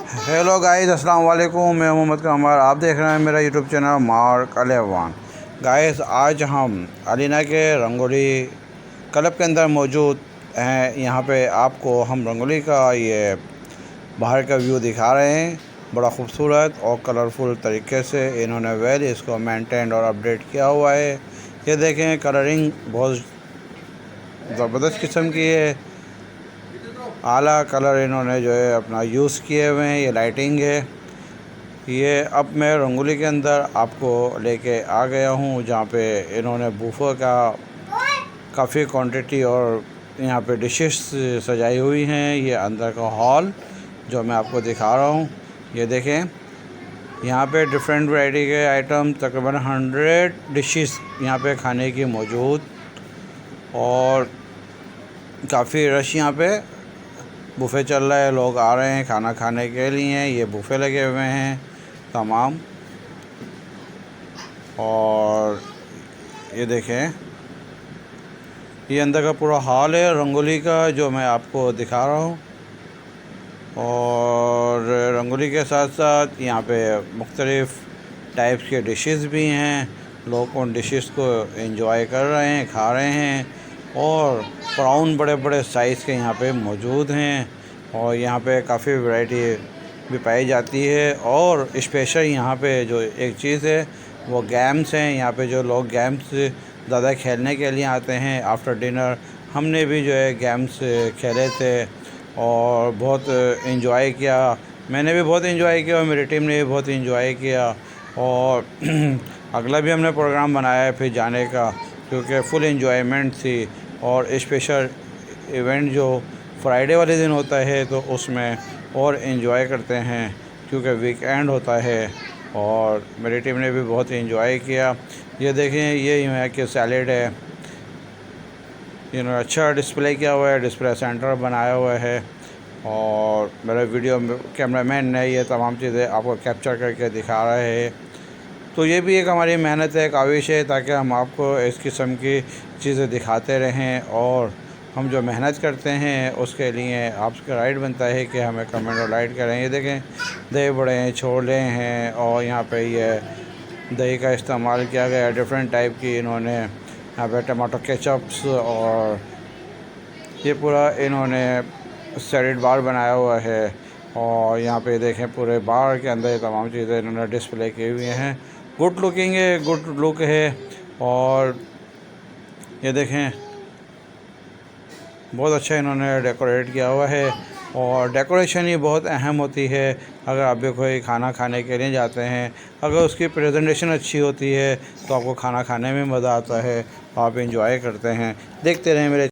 Hello guys, अस्सलाम वालेकुम। मैं मोहम्मद कमर, आप देख रहे हैं मेरा यूट्यूब चैनल मार्क अलेवान। गाइस, आज हम अलीना के रंगोली क्लब के अंदर मौजूद हैं। यहाँ पे आपको हम रंगोली का ये बाहर का व्यू दिखा रहे हैं। बड़ा खूबसूरत और कलरफुल तरीके से इन्होंने वेल इसको मेंटेन और अपडेट किया हुआ है। ये देखें, कलरिंग बहुत ज़बरदस्त किस्म की है। आला कलर इन्होंने जो है अपना यूज़ किए हुए हैं। ये लाइटिंग है। ये अब मैं रंगोली के अंदर आपको लेके आ गया हूँ, जहाँ पे इन्होंने बूफे का काफ़ी क्वांटिटी और यहाँ पे डिशेस सजाई हुई हैं। ये अंदर का हॉल जो मैं आपको दिखा रहा हूँ, ये देखें। यहाँ पे डिफरेंट वैरायटी के आइटम, तकरीबन 100 डिशेस यहाँ पे खाने की मौजूद, और काफ़ी रश यहाँ पे बुफ़े चल रहा है। लोग आ रहे हैं खाना खाने के लिए। ये बुफ़े लगे हुए हैं तमाम। और ये देखें, ये अंदर का पूरा हॉल है रंगोली का जो मैं आपको दिखा रहा हूँ। और रंगोली के साथ साथ यहाँ पे मुख्तलिफ़ टाइप्स के डिशेस भी हैं। लोग उन डिशेस को एंजॉय कर रहे हैं, खा रहे हैं। और प्राउन बड़े बड़े साइज़ के यहाँ पे मौजूद हैं। और यहाँ पे काफ़ी वैरायटी भी पाई जाती है। और स्पेशल यहाँ पे जो एक चीज़ है वो गेम्स हैं। यहाँ पे जो लोग गेम्स ज़्यादा खेलने के लिए आते हैं आफ्टर डिनर, हमने भी जो है गेम्स खेले थे और बहुत एंजॉय किया। मैंने भी बहुत एंजॉय किया और मेरी टीम ने भी बहुत एंजॉय किया। और अगला भी हमने प्रोग्राम बनाया है फिर जाने का, क्योंकि फुल एंजॉयमेंट थी। और स्पेशल इवेंट जो फ्राइडे वाले दिन होता है तो उसमें और एंजॉय करते हैं, क्योंकि वीकेंड होता है। और मेरी टीम ने भी बहुत एंजॉय किया। ये देखें, ये यहाँ के सैलेड है, इन्होंने अच्छा डिस्प्ले किया हुआ है, डिस्प्ले सेंटर बनाया हुआ है। और मेरे वीडियो कैमरामैन ने ये तमाम चीज़ें आपको कैप्चर करके दिखा रहे हैं। तो ये भी एक हमारी मेहनत है, काविश है, ताकि हम आपको इस किस्म की चीज़ें दिखाते रहें। और हम जो मेहनत करते हैं उसके लिए आपका राइट बनता है कि हमें कमेंट और लाइक करें। ये देखें, दही बड़े हैं, छोले हैं, और यहाँ पे ये दही का इस्तेमाल किया गया, डिफरेंट टाइप की इन्होंने यहाँ पे टमाटो केचप्स, और ये पूरा इन्होंने सैलेड बार बनाया हुआ है। और यहाँ पे देखें, पूरे बार के अंदर ये तमाम चीज़ें इन्होंने डिस्प्ले की हुई हैं। गुड लुकिंग है, गुड लुक है। और ये देखें, बहुत अच्छा इन्होंने डेकोरेट किया हुआ है। और डेकोरेशन ही बहुत अहम होती है। अगर आप भी कोई खाना खाने के लिए जाते हैं, अगर उसकी प्रेजेंटेशन अच्छी होती है तो आपको खाना खाने में मज़ा आता है, आप इंजॉय करते हैं। देखते रहें मेरे